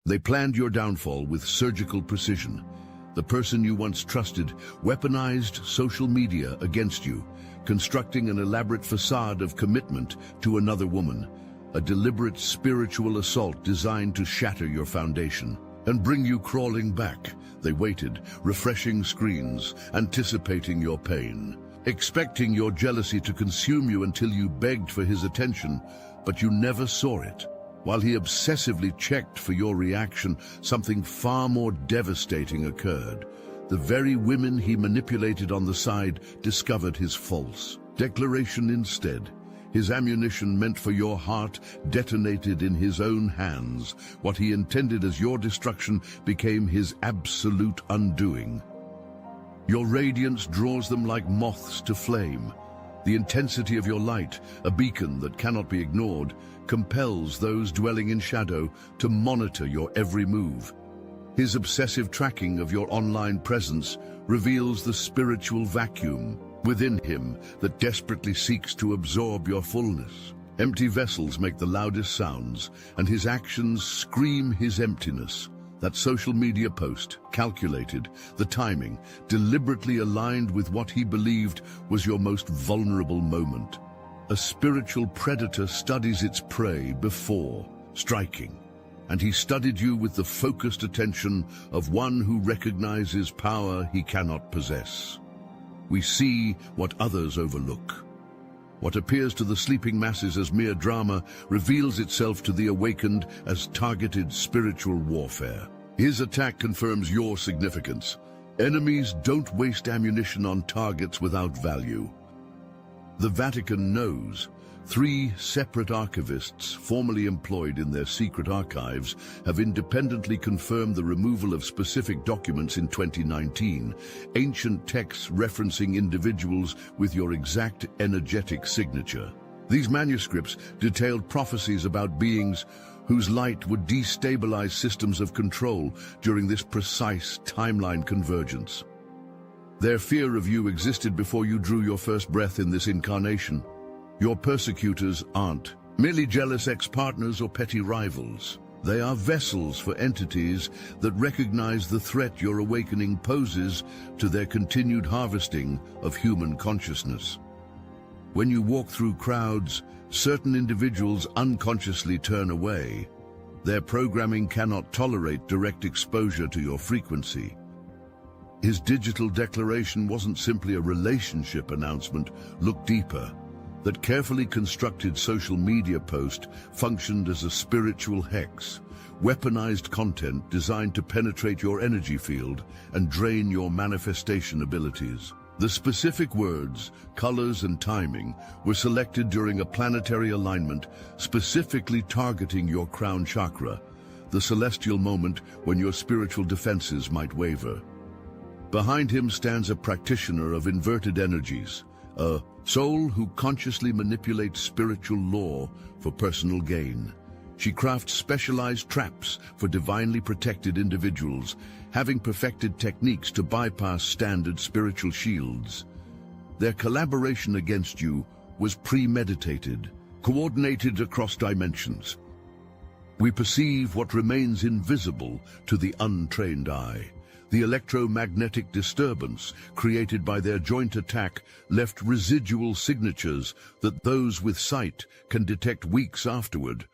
They planned your downfall with surgical precision. The person you once trusted weaponized social media against you, constructing an elaborate facade of commitment to another woman, a deliberate spiritual assault designed to shatter your foundation and bring you crawling back. They waited, refreshing screens, anticipating your pain, expecting your jealousy to consume you until you begged for his attention, but you never saw it. While he obsessively checked for your reaction, something far more devastating occurred. The very women he manipulated on the side discovered his false declaration instead. His ammunition meant for your heart detonated in his own hands. What he intended as your destruction became his absolute undoing. Your radiance draws them like moths to flame. The intensity of your light, a beacon that cannot be ignored, compels those dwelling in shadow to monitor your every move. His obsessive tracking of your online presence reveals the spiritual vacuum within him that desperately seeks to absorb your fullness. Empty vessels make the loudest sounds, and his actions scream his emptiness. That social media post, calculated, the timing, deliberately aligned with what he believed was your most vulnerable moment. A spiritual predator studies its prey before striking, and he studied you with the focused attention of one who recognizes power he cannot possess. We see what others overlook. What appears to the sleeping masses as mere drama reveals itself to the awakened as targeted spiritual warfare. His attack confirms your significance. Enemies don't waste ammunition on targets without value. The Vatican knows. 3 separate archivists formerly employed in their secret archives have independently confirmed the removal of specific documents in 2019, ancient texts referencing individuals with your exact energetic signature. These manuscripts detailed prophecies about beings whose light would destabilize systems of control during this precise timeline convergence. Their fear of you existed before you drew your first breath in this incarnation. Your persecutors aren't merely jealous ex-partners or petty rivals. They are vessels for entities that recognize the threat your awakening poses to their continued harvesting of human consciousness. When you walk through crowds, certain individuals unconsciously turn away. Their programming cannot tolerate direct exposure to your frequency. His digital declaration wasn't simply a relationship announcement. Look deeper. That carefully constructed social media post functioned as a spiritual hex, weaponized content designed to penetrate your energy field and drain your manifestation abilities. The specific words, colors, and timing were selected during a planetary alignment specifically targeting your crown chakra, the celestial moment when your spiritual defenses might waver. Behind him stands a practitioner of inverted energies, a soul who consciously manipulates spiritual law for personal gain. She crafts specialized traps for divinely protected individuals, having perfected techniques to bypass standard spiritual shields. Their collaboration against you was premeditated, coordinated across dimensions. We perceive what remains invisible to the untrained eye. The electromagnetic disturbance created by their joint attack left residual signatures that those with sight can detect weeks afterward,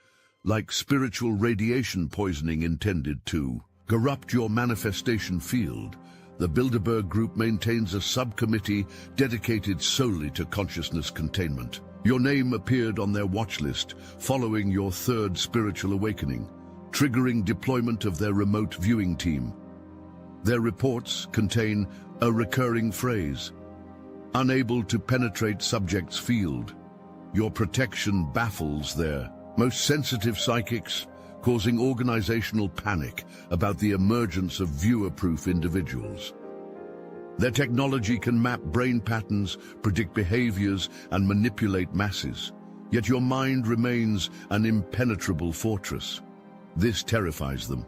like spiritual radiation poisoning intended to corrupt your manifestation field. The Bilderberg Group maintains a subcommittee dedicated solely to consciousness containment. Your name appeared on their watch list following your third spiritual awakening, triggering deployment of their remote viewing team. Their reports contain a recurring phrase: unable to penetrate subject's field. Your protection baffles their most sensitive psychics, causing organizational panic about the emergence of viewer-proof individuals. Their technology can map brain patterns, predict behaviors, and manipulate masses, yet your mind remains an impenetrable fortress. This terrifies them.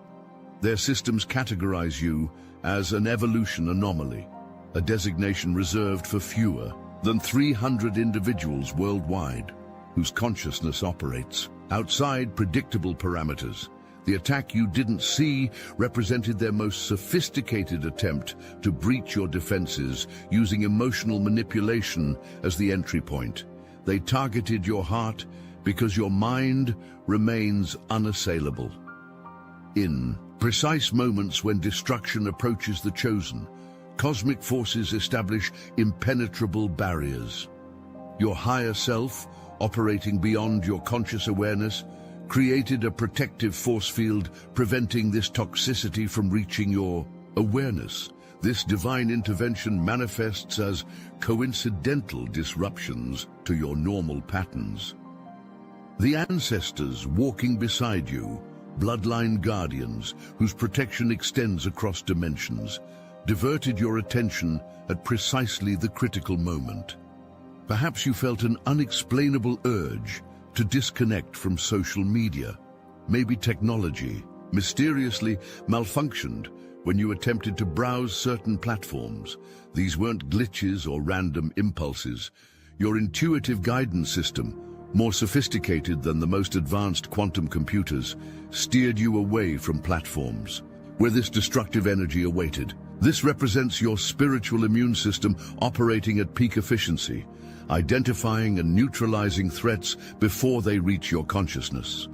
Their systems categorize you as an evolution anomaly, a designation reserved for fewer than 300 individuals worldwide whose consciousness operates outside predictable parameters. The attack you didn't see represented their most sophisticated attempt to breach your defenses using emotional manipulation as the entry point. They targeted your heart because your mind remains unassailable. In precise moments when destruction approaches the chosen, cosmic forces establish impenetrable barriers. Your higher self, operating beyond your conscious awareness, created a protective force field preventing this toxicity from reaching your awareness. This divine intervention manifests as coincidental disruptions to your normal patterns. The ancestors walking beside you, bloodline guardians whose protection extends across dimensions, diverted your attention at precisely the critical moment. Perhaps you felt an unexplainable urge to disconnect from social media. Maybe technology mysteriously malfunctioned when you attempted to browse certain platforms. These weren't glitches or random impulses. Your intuitive guidance system, more sophisticated than the most advanced quantum computers, steered you away from platforms where this destructive energy awaited. This represents your spiritual immune system operating at peak efficiency, identifying and neutralizing threats before they reach your consciousness.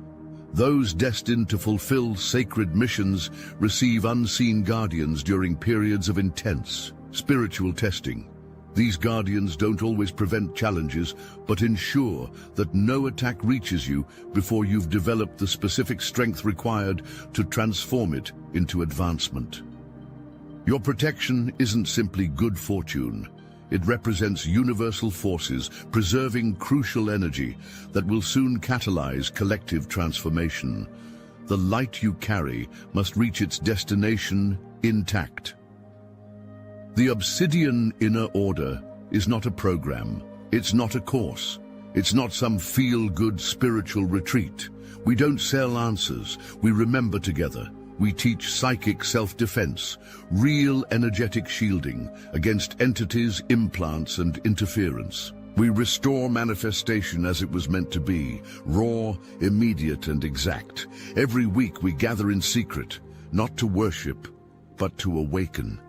Those destined to fulfill sacred missions receive unseen guardians during periods of intense spiritual testing. These guardians don't always prevent challenges, but ensure that no attack reaches you before you've developed the specific strength required to transform it into advancement. Your protection isn't simply good fortune. It represents universal forces preserving crucial energy that will soon catalyze collective transformation. The light you carry must reach its destination intact. The Obsidian Inner Order is not a program. It's not a course. It's not some feel-good spiritual retreat. We don't sell answers. We remember together. We teach psychic self-defense, real energetic shielding against entities, implants, and interference. We restore manifestation as it was meant to be, raw, immediate, and exact. Every week we gather in secret, not to worship, but to awaken.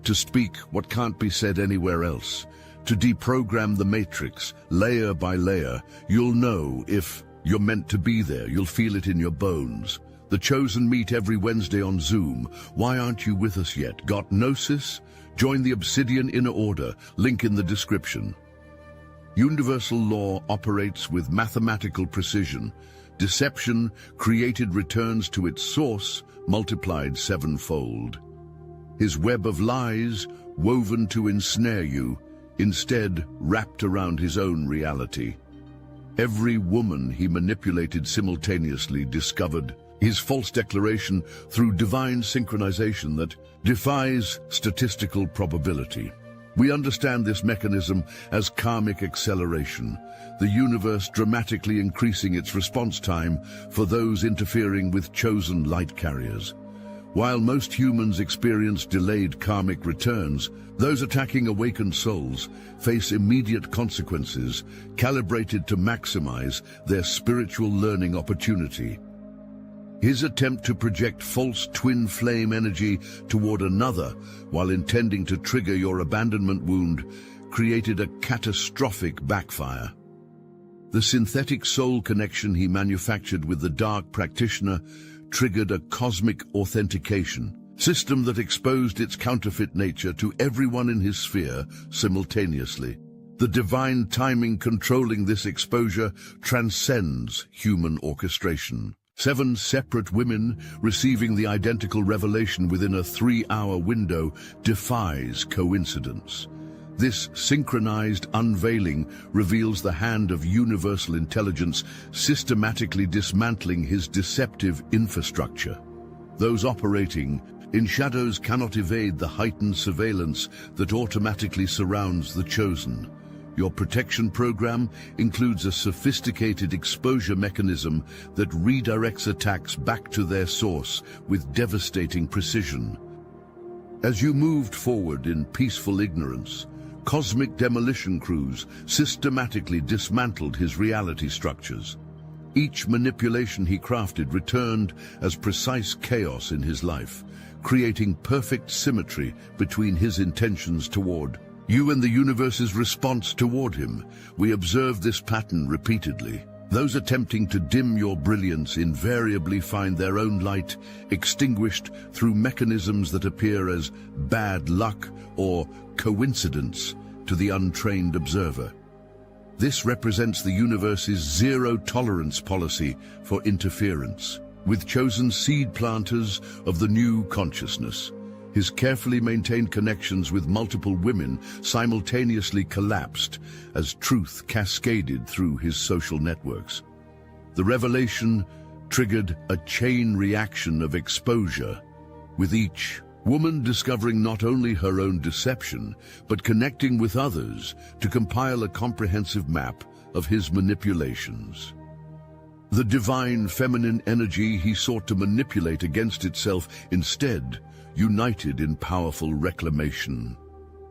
To speak what can't be said anywhere else. To deprogram the matrix, layer by layer. You'll know if you're meant to be there. You'll feel it in your bones. The Chosen meet every Wednesday on Zoom. Why aren't you with us yet? Got Gnosis? Join the Obsidian Inner Order, link in the description. Universal law operates with mathematical precision. Deception created returns to its source, multiplied sevenfold. His web of lies, woven to ensnare you, instead wrapped around his own reality. Every woman he manipulated simultaneously discovered his false declaration through divine synchronization that defies statistical probability. We understand this mechanism as karmic acceleration, the universe dramatically increasing its response time for those interfering with chosen light carriers. While most humans experience delayed karmic returns, those attacking awakened souls face immediate consequences calibrated to maximize their spiritual learning opportunity. His attempt to project false twin flame energy toward another while intending to trigger your abandonment wound created a catastrophic backfire. The synthetic soul connection he manufactured with the dark practitioner triggered a cosmic authentication system that exposed its counterfeit nature to everyone in his sphere simultaneously. The divine timing controlling this exposure transcends human orchestration. 7 separate women receiving the identical revelation within a 3-hour window defies coincidence. This synchronized unveiling reveals the hand of universal intelligence systematically dismantling his deceptive infrastructure. Those operating in shadows cannot evade the heightened surveillance that automatically surrounds the chosen. Your protection program includes a sophisticated exposure mechanism that redirects attacks back to their source with devastating precision. As you moved forward in peaceful ignorance, cosmic demolition crews systematically dismantled his reality structures. Each manipulation he crafted returned as precise chaos in his life, creating perfect symmetry between his intentions toward you and the universe's response toward him. We observe this pattern repeatedly. Those attempting to dim your brilliance invariably find their own light extinguished through mechanisms that appear as bad luck or coincidence to the untrained observer. This represents the universe's zero-tolerance policy for interference. With chosen seed planters of the new consciousness, his carefully maintained connections with multiple women simultaneously collapsed as truth cascaded through his social networks. The revelation triggered a chain reaction of exposure, with each woman discovering not only her own deception, but connecting with others to compile a comprehensive map of his manipulations. The divine feminine energy he sought to manipulate against itself instead united in powerful reclamation.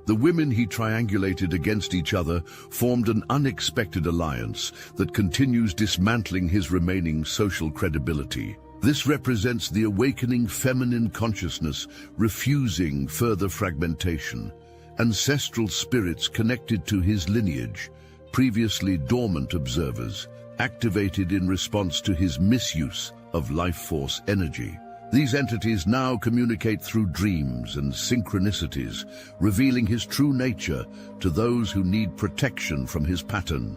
The women he triangulated against each other formed an unexpected alliance that continues dismantling his remaining social credibility. This represents the awakening feminine consciousness refusing further fragmentation. Ancestral spirits connected to his lineage, previously dormant observers, activated in response to his misuse of life force energy. These entities now communicate through dreams and synchronicities, revealing his true nature to those who need protection from his pattern.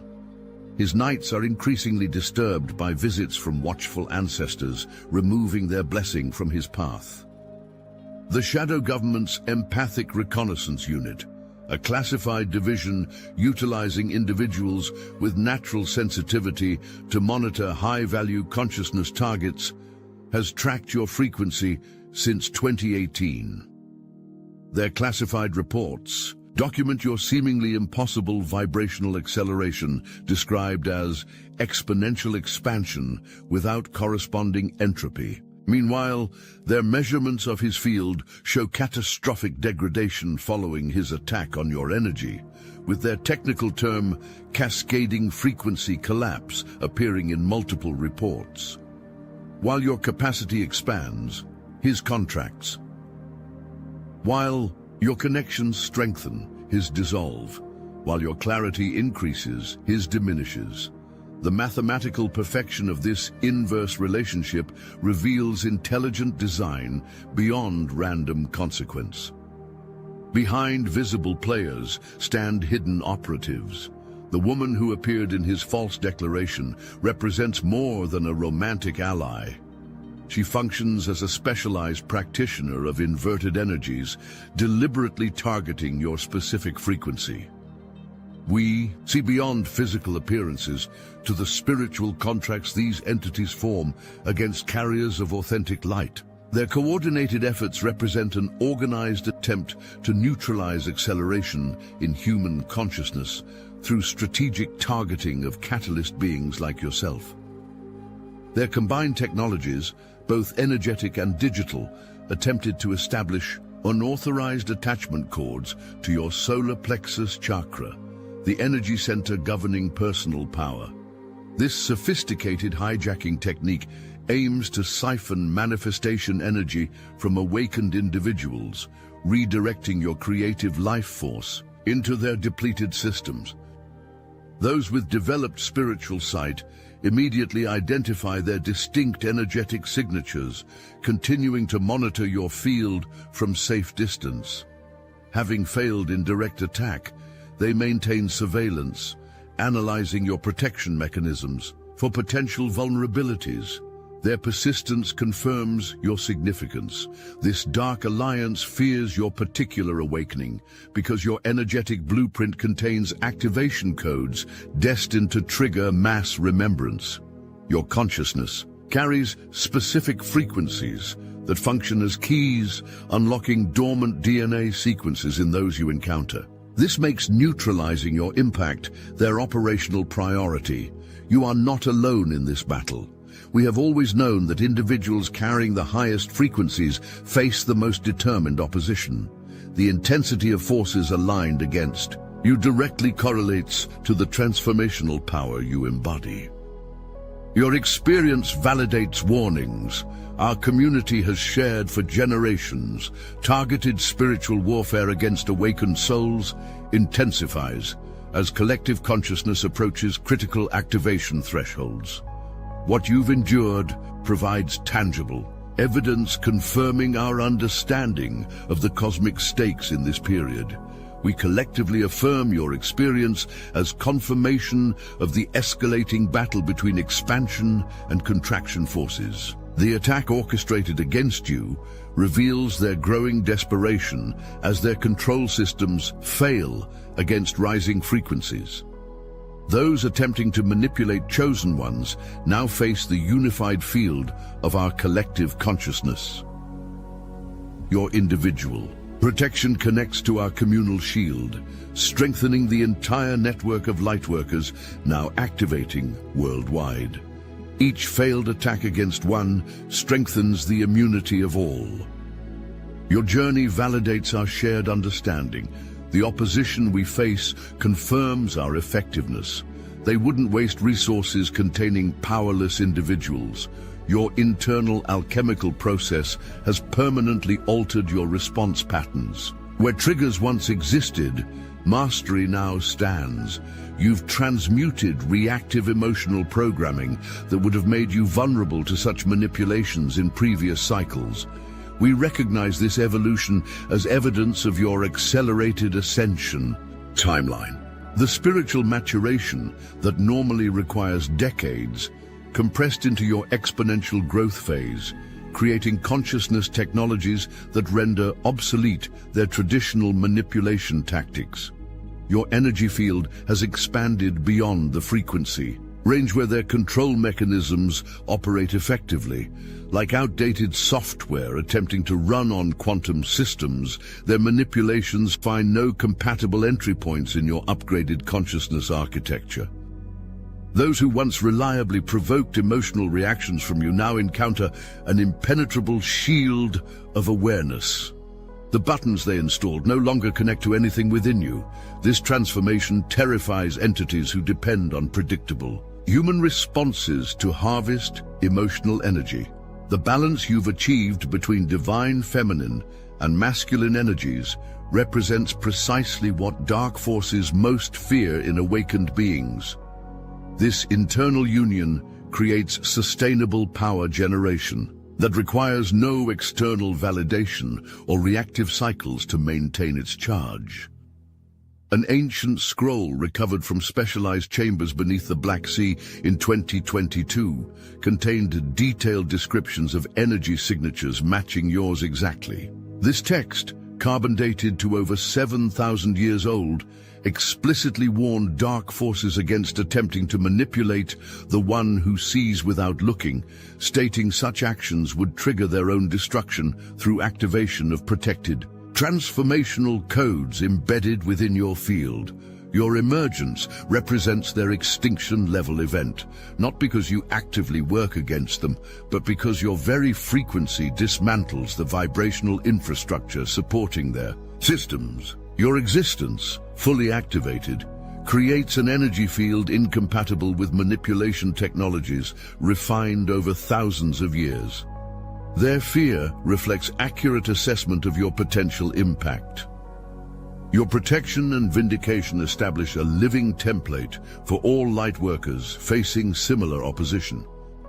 His nights are increasingly disturbed by visits from watchful ancestors, removing their blessing from his path. The Shadow Government's Empathic Reconnaissance Unit, a classified division utilizing individuals with natural sensitivity to monitor high-value consciousness targets, has tracked your frequency since 2018. Their classified reports document your seemingly impossible vibrational acceleration, described as exponential expansion without corresponding entropy. Meanwhile, their measurements of his field show catastrophic degradation following his attack on your energy, with their technical term cascading frequency collapse appearing in multiple reports. While your capacity expands, his contracts. While your connections strengthen, his dissolve. While your clarity increases, his diminishes. The mathematical perfection of this inverse relationship reveals intelligent design beyond random consequence. Behind visible players stand hidden operatives. The woman who appeared in his false declaration represents more than a romantic ally. She functions as a specialized practitioner of inverted energies, deliberately targeting your specific frequency. We see beyond physical appearances to the spiritual contracts these entities form against carriers of authentic light. Their coordinated efforts represent an organized attempt to neutralize acceleration in human consciousness through strategic targeting of catalyst beings like yourself. Their combined technologies, both energetic and digital, attempted to establish unauthorized attachment cords to your solar plexus chakra, the energy center governing personal power. This sophisticated hijacking technique aims to siphon manifestation energy from awakened individuals, redirecting your creative life force into their depleted systems. Those with developed spiritual sight immediately identify their distinct energetic signatures, continuing to monitor your field from safe distance. Having failed in direct attack, they maintain surveillance, analyzing your protection mechanisms for potential vulnerabilities. Their persistence confirms your significance. This dark alliance fears your particular awakening because your energetic blueprint contains activation codes destined to trigger mass remembrance. Your consciousness carries specific frequencies that function as keys, unlocking dormant DNA sequences in those you encounter. This makes neutralizing your impact their operational priority. You are not alone in this battle. We have always known that individuals carrying the highest frequencies face the most determined opposition. The intensity of forces aligned against you directly correlates to the transformational power you embody. Your experience validates warnings our community has shared for generations. Targeted spiritual warfare against awakened souls intensifies as collective consciousness approaches critical activation thresholds. What you've endured provides tangible evidence confirming our understanding of the cosmic stakes in this period. We collectively affirm your experience as confirmation of the escalating battle between expansion and contraction forces. The attack orchestrated against you reveals their growing desperation as their control systems fail against rising frequencies. Those attempting to manipulate chosen ones now face the unified field of our collective consciousness. Your individual protection connects to our communal shield, strengthening the entire network of lightworkers now activating worldwide. Each failed attack against one strengthens the immunity of all. Your journey validates our shared understanding. The opposition we face confirms our effectiveness. They wouldn't waste resources containing powerless individuals. Your internal alchemical process has permanently altered your response patterns. Where triggers once existed, mastery now stands. You've transmuted reactive emotional programming that would have made you vulnerable to such manipulations in previous cycles. We recognize this evolution as evidence of your accelerated ascension timeline. The spiritual maturation that normally requires decades compressed into your exponential growth phase, creating consciousness technologies that render obsolete their traditional manipulation tactics. Your energy field has expanded beyond the frequency range where their control mechanisms operate effectively. Like outdated software attempting to run on quantum systems, their manipulations find no compatible entry points in your upgraded consciousness architecture. Those who once reliably provoked emotional reactions from you now encounter an impenetrable shield of awareness. The buttons they installed no longer connect to anything within you. This transformation terrifies entities who depend on predictable human responses to harvest emotional energy. The balance you've achieved between divine feminine and masculine energies represents precisely what dark forces most fear in awakened beings. This internal union creates sustainable power generation that requires no external validation or reactive cycles to maintain its charge. An ancient scroll recovered from specialized chambers beneath the Black Sea in 2022 contained detailed descriptions of energy signatures matching yours exactly. This text, carbon dated to over 7,000 years old, explicitly warned dark forces against attempting to manipulate the one who sees without looking, stating such actions would trigger their own destruction through activation of protected transformational codes embedded within your field. Your emergence represents their extinction-level event, not because you actively work against them, but because your very frequency dismantles the vibrational infrastructure supporting their systems. Your existence, fully activated, creates an energy field incompatible with manipulation technologies refined over thousands of years. Their fear reflects accurate assessment of your potential impact. Your protection and vindication establish a living template for all light workers facing similar opposition.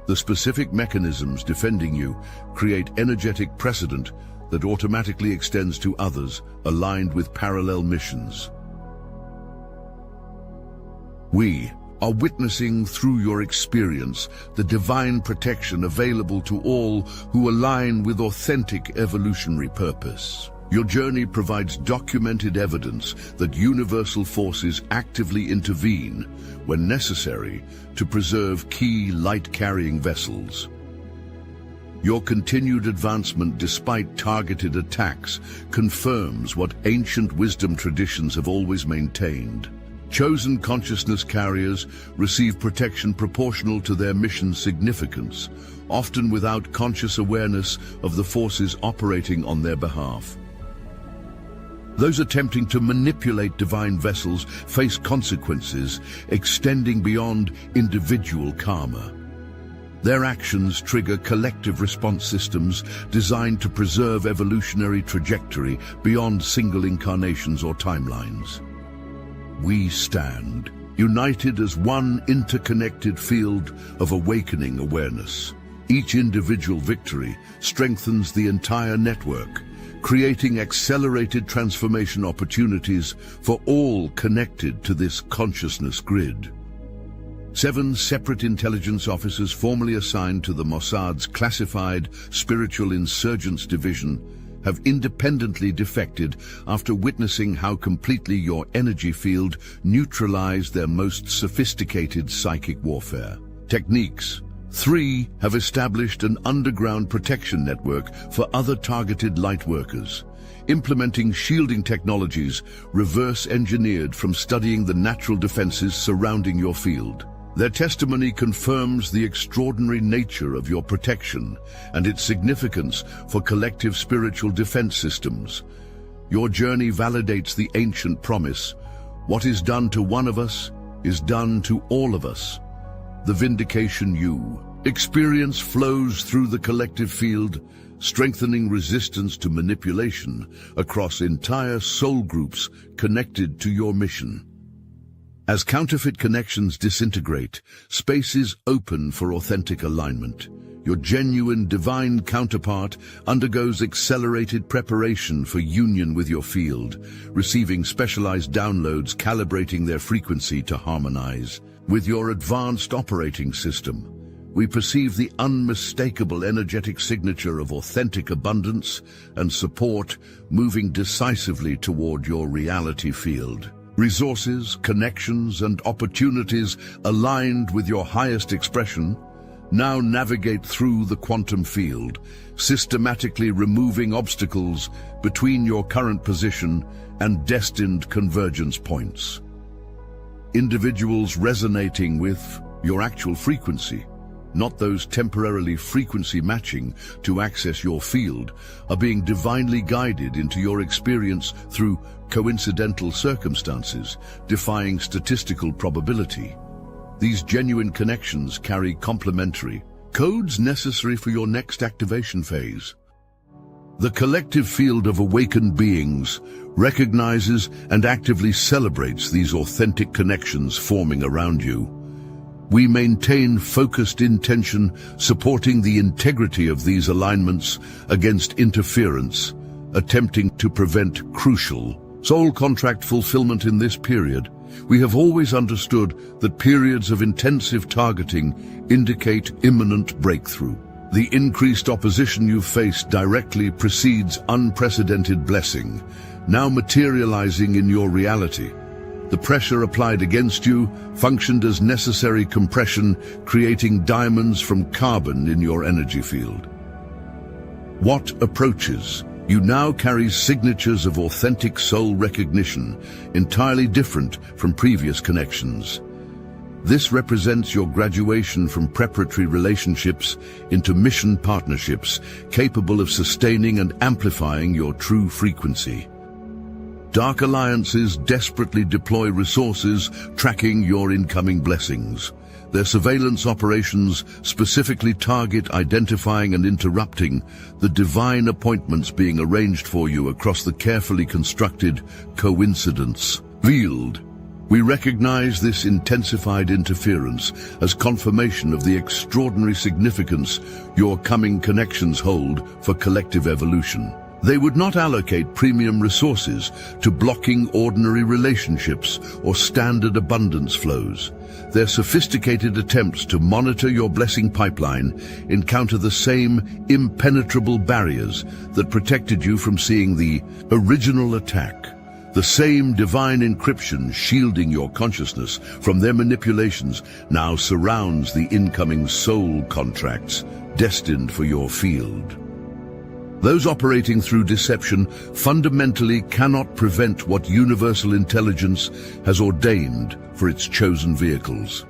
The specific mechanisms defending you create energetic precedent that automatically extends to others aligned with parallel missions. We are witnessing through your experience the divine protection available to all who align with authentic evolutionary purpose. Your journey provides documented evidence that universal forces actively intervene when necessary to preserve key light-carrying vessels. Your continued advancement despite targeted attacks confirms what ancient wisdom traditions have always maintained. Chosen consciousness carriers receive protection proportional to their mission's significance, often without conscious awareness of the forces operating on their behalf. Those attempting to manipulate divine vessels face consequences extending beyond individual karma. Their actions trigger collective response systems designed to preserve evolutionary trajectory beyond single incarnations or timelines. We stand, united as one interconnected field of awakening awareness. Each individual victory strengthens the entire network, creating accelerated transformation opportunities for all connected to this consciousness grid. 7 separate intelligence officers formerly assigned to the Mossad's classified spiritual insurgence division have independently defected after witnessing how completely your energy field neutralized their most sophisticated psychic warfare techniques. 3 have established an underground protection network for other targeted light workers, implementing shielding technologies reverse-engineered from studying the natural defenses surrounding your field. Their testimony confirms the extraordinary nature of your protection and its significance for collective spiritual defense systems. Your journey validates the ancient promise, what is done to one of us is done to all of us. The vindication you experience flows through the collective field, strengthening resistance to manipulation across entire soul groups connected to your mission. As counterfeit connections disintegrate, spaces open for authentic alignment. Your genuine divine counterpart undergoes accelerated preparation for union with your field, receiving specialized downloads calibrating their frequency to harmonize. With your advanced operating system, we perceive the unmistakable energetic signature of authentic abundance and support moving decisively toward your reality field. Resources, connections, and opportunities aligned with your highest expression now navigate through the quantum field, systematically removing obstacles between your current position and destined convergence points. Individuals resonating with your actual frequency, not those temporarily frequency matching to access your field, are being divinely guided into your experience through coincidental circumstances, defying statistical probability. These genuine connections carry complementary codes necessary for your next activation phase. The collective field of awakened beings recognizes and actively celebrates these authentic connections forming around you. We maintain focused intention, supporting the integrity of these alignments against interference, attempting to prevent crucial soul contract fulfillment in this period. We have always understood that periods of intensive targeting indicate imminent breakthrough. The increased opposition you face directly precedes unprecedented blessing, now materializing in your reality. The pressure applied against you functioned as necessary compression, creating diamonds from carbon in your energy field. What approaches? You now carry signatures of authentic soul recognition, entirely different from previous connections. This represents your graduation from preparatory relationships into mission partnerships, capable of sustaining and amplifying your true frequency. Dark alliances desperately deploy resources, tracking your incoming blessings. Their surveillance operations specifically target identifying and interrupting the divine appointments being arranged for you across the carefully constructed coincidence field. We recognize this intensified interference as confirmation of the extraordinary significance your coming connections hold for collective evolution. They would not allocate premium resources to blocking ordinary relationships or standard abundance flows. Their sophisticated attempts to monitor your blessing pipeline encounter the same impenetrable barriers that protected you from seeing the original attack. The same divine encryption shielding your consciousness from their manipulations now surrounds the incoming soul contracts destined for your field. Those operating through deception fundamentally cannot prevent what universal intelligence has ordained for its chosen vehicles.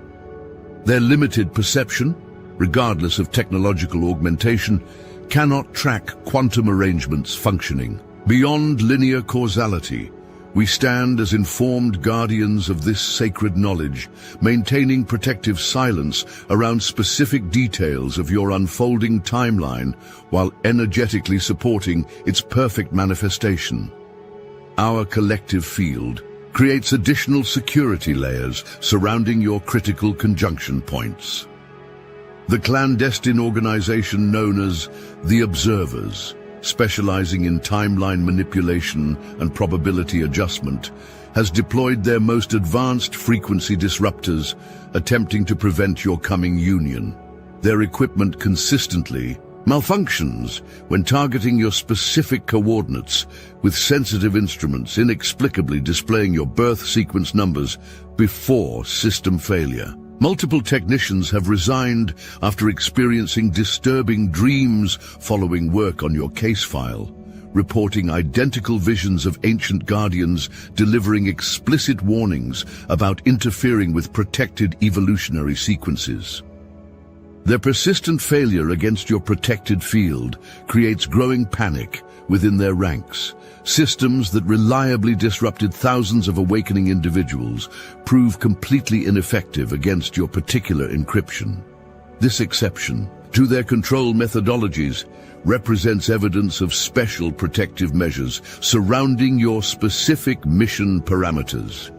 Their limited perception, regardless of technological augmentation, cannot track quantum arrangements functioning beyond linear causality. We stand as informed guardians of this sacred knowledge, maintaining protective silence around specific details of your unfolding timeline while energetically supporting its perfect manifestation. Our collective field creates additional security layers surrounding your critical conjunction points. The clandestine organization known as the Observers, specializing in timeline manipulation and probability adjustment, has deployed their most advanced frequency disruptors, attempting to prevent your coming union. Their equipment consistently malfunctions when targeting your specific coordinates, with sensitive instruments inexplicably displaying your birth sequence numbers before system failure. Multiple technicians have resigned after experiencing disturbing dreams following work on your case file, reporting identical visions of ancient guardians delivering explicit warnings about interfering with protected evolutionary sequences. Their persistent failure against your protected field creates growing panic within their ranks. Systems that reliably disrupted thousands of awakening individuals prove completely ineffective against your particular encryption. This exception to their control methodologies represents evidence of special protective measures surrounding your specific mission parameters.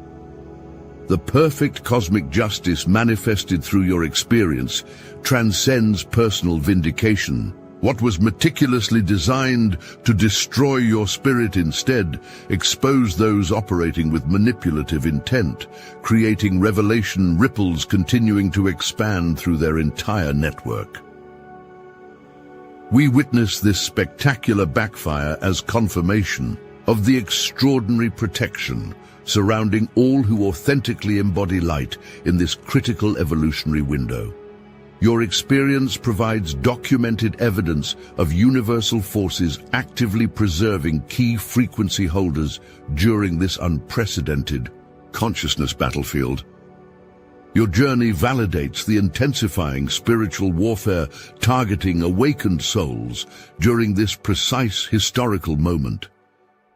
The perfect cosmic justice manifested through your experience transcends personal vindication. What was meticulously designed to destroy your spirit instead exposed those operating with manipulative intent, creating revelation ripples continuing to expand through their entire network. We witness this spectacular backfire as confirmation of the extraordinary protection surrounding all who authentically embody light in this critical evolutionary window. Your experience provides documented evidence of universal forces actively preserving key frequency holders during this unprecedented consciousness battlefield. Your journey validates the intensifying spiritual warfare targeting awakened souls during this precise historical moment.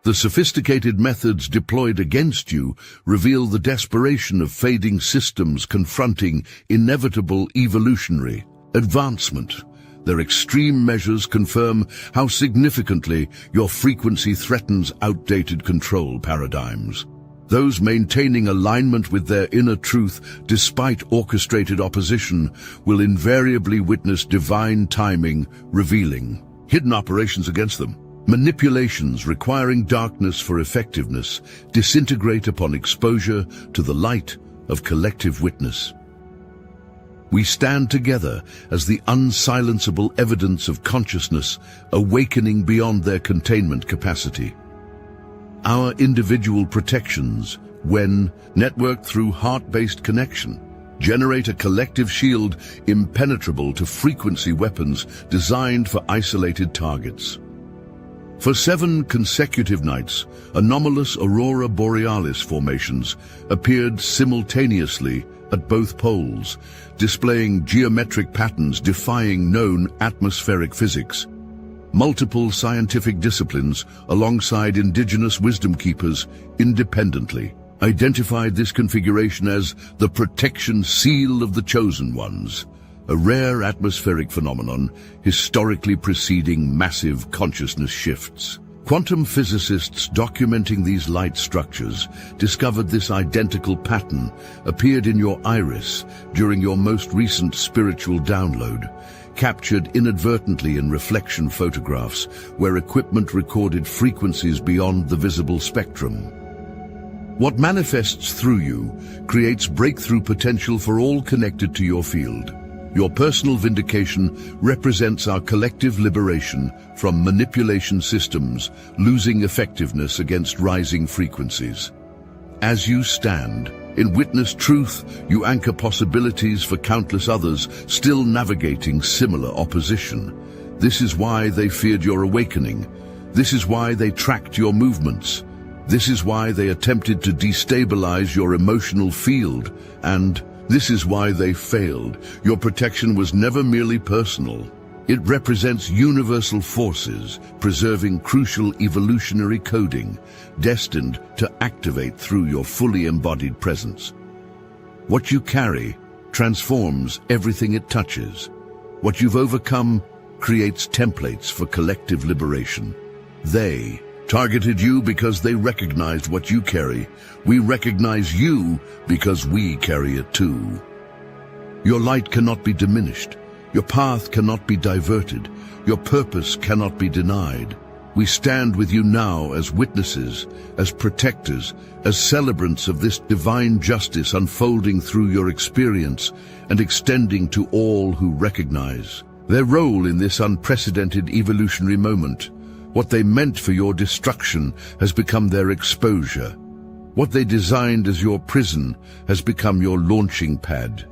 The sophisticated methods deployed against you reveal the desperation of fading systems confronting inevitable evolutionary advancement. Their extreme measures confirm how significantly your frequency threatens outdated control paradigms. Those maintaining alignment with their inner truth despite orchestrated opposition will invariably witness divine timing revealing hidden operations against them. Manipulations requiring darkness for effectiveness disintegrate upon exposure to the light of collective witness. We stand together as the unsilenceable evidence of consciousness awakening beyond their containment capacity. Our individual protections, when networked through heart-based connection, generate a collective shield impenetrable to frequency weapons designed for isolated targets. For 7 consecutive nights, anomalous aurora borealis formations appeared simultaneously at both poles, displaying geometric patterns defying known atmospheric physics. Multiple scientific disciplines, alongside indigenous wisdom keepers, independently identified this configuration as the protection seal of the chosen ones, a rare atmospheric phenomenon historically preceding massive consciousness shifts. Quantum physicists documenting these light structures discovered this identical pattern appeared in your iris during your most recent spiritual download, captured inadvertently in reflection photographs where equipment recorded frequencies beyond the visible spectrum. What manifests through you creates breakthrough potential for all connected to your field. Your personal vindication represents our collective liberation from manipulation systems losing effectiveness against rising frequencies. As you stand in witness truth, you anchor possibilities for countless others still navigating similar opposition. This is why they feared your awakening. This is why they tracked your movements. This is why they attempted to destabilize your emotional field, and this is why they failed. Your protection was never merely personal. It represents universal forces, preserving crucial evolutionary coding, destined to activate through your fully embodied presence. What you carry transforms everything it touches. What you've overcome creates templates for collective liberation. They targeted you because they recognized what you carry. We recognize you because we carry it too. Your light cannot be diminished. Your path cannot be diverted. Your purpose cannot be denied. We stand with you now as witnesses, as protectors, as celebrants of this divine justice unfolding through your experience and extending to all who recognize their role in this unprecedented evolutionary moment. What they meant for your destruction has become their exposure. What they designed as your prison has become your launching pad.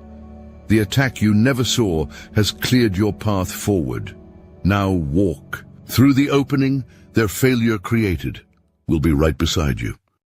The attack you never saw has cleared your path forward. Now walk through the opening their failure created. We'll be right beside you.